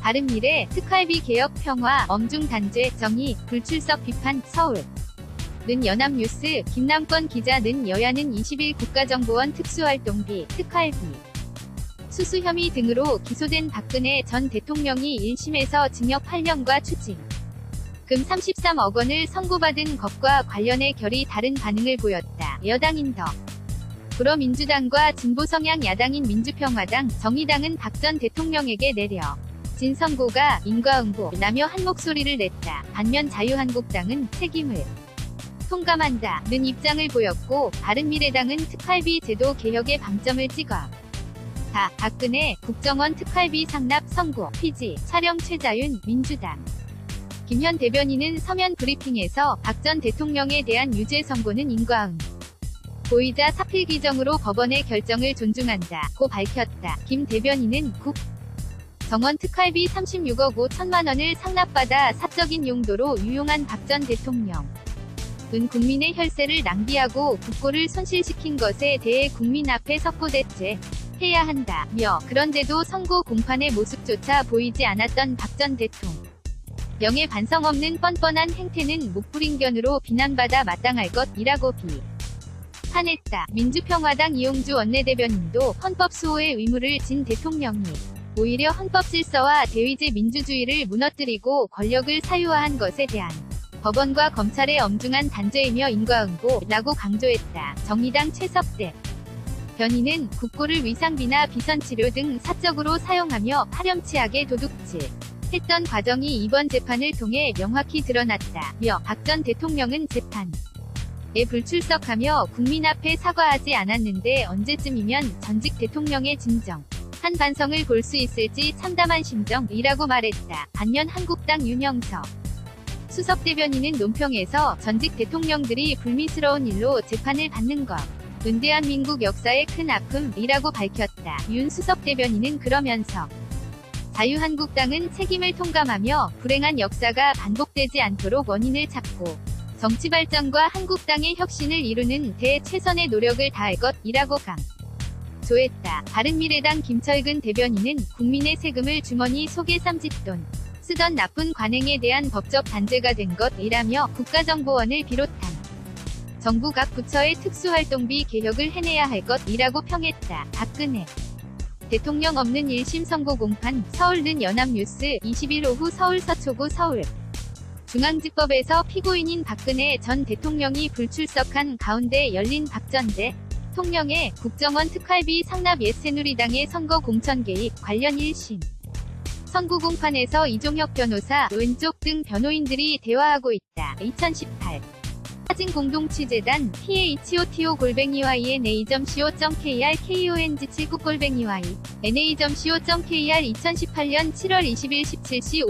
바른미래, 특활비 개혁 평화, 엄중 단죄, 정의, 불출석 비판, 서울. 는 연합뉴스, 김남권 기자. 는 여야는 20일 국가정보원 특수활동비, 특활비 수수 혐의 등으로 기소된 박근혜 전 대통령이 1심에서 징역 8년과 추징 금 33억 원을 선고받은 것과 관련해 결이 다른 반응을 보였다. 여당인 더불어민주당과 진보성향 야당인 민주평화당, 정의당은 박 전 대통령에게 내려진 선고가 인과응보라며 한 목소리를 냈다. 반면 자유한국당은 책임을 통감한다는 입장을 보였고, 바른미래당은 특활비 제도 개혁에 방점을 찍었다. 박근혜 국정원 특활비 상납 선고, 피지, 촬영 최자윤, 민주당. 김현 대변인은 서면 브리핑에서 박 전 대통령에 대한 유죄 선고는 인과응보이자 사필 규정으로 법원의 결정을 존중한다고 밝혔다. 김 대변인은 국정원 특활비 36억 5천만 원을 상납받아 사적인 용도로 유용한 박 전 대통령 은 국민의 혈세를 낭비하고 국고를 손실시킨 것에 대해 국민 앞에 석고대죄 해야 한다며, 그런데도 선고 공판의 모습조차 보이지 않았던 박 전 대통령의 반성 없는 뻔뻔한 행태는 목불인견으로 비난받아 마땅할 것이라고 비판했다. 민주평화당 이용주 원내대변인도 헌법 수호의 의무를 진 대통령이 오히려 헌법 질서와 대의제 민주주의를 무너뜨리고 권력을 사유화한 것에 대한 법원과 검찰의 엄중한 단죄이며 인과응보라고 강조했다. 정의당 최석대 변인은 국고를 위상비나 비선치료 등 사적으로 사용하며 파렴치하게 도둑질했던 과정이 이번 재판을 통해 명확히 드러났다며, 박 전 대통령은 재판에 불출석하며 국민 앞에 사과하지 않았는데 언제쯤이면 전직 대통령의 진정한 반성을 볼 수 있을지 참담한 심정이라고 말했다. 반면 한국당 윤영석 수석 대변인은 논평에서 전직 대통령들이 불미스러운 일로 재판을 받는 것은 대한민국 역사의 큰 아픔이라고 밝혔다. 윤 수석 대변인은 그러면서 자유한국당은 책임을 통감하며 불행한 역사가 반복되지 않도록 원인을 찾고 정치 발전과 한국당의 혁신을 이루는 데 최선의 노력을 다할 것이라고 강조했다. 바른미래당 김철근 대변인은 국민의 세금을 주머니 속에 쌈짓돈 쓰던 나쁜 관행에 대한 법적 단죄가 된 것이라며 국가정보원을 비롯한 정부 각 부처의 특수활동비 개혁을 해내야 할 것이라고 평했다. 박근혜 대통령 없는 1심 선고 공판, 서울는 연합뉴스 20일 오후 서울 서초구 서울 중앙지법에서 피고인인 박근혜 전 대통령이 불출석한 가운데 열린 박 전 대통령의 국정원 특활비 상납 옛 새누리당의 선거 공천 개입 관련 1심 선고 공판에서 이종혁 변호사, 왼쪽 등 변호인들이 대화하고 있다. 2018 사진공동취재단 photo@yna.co.kr KONG79@na.co.kr 2018년 7월 20일 17시 50분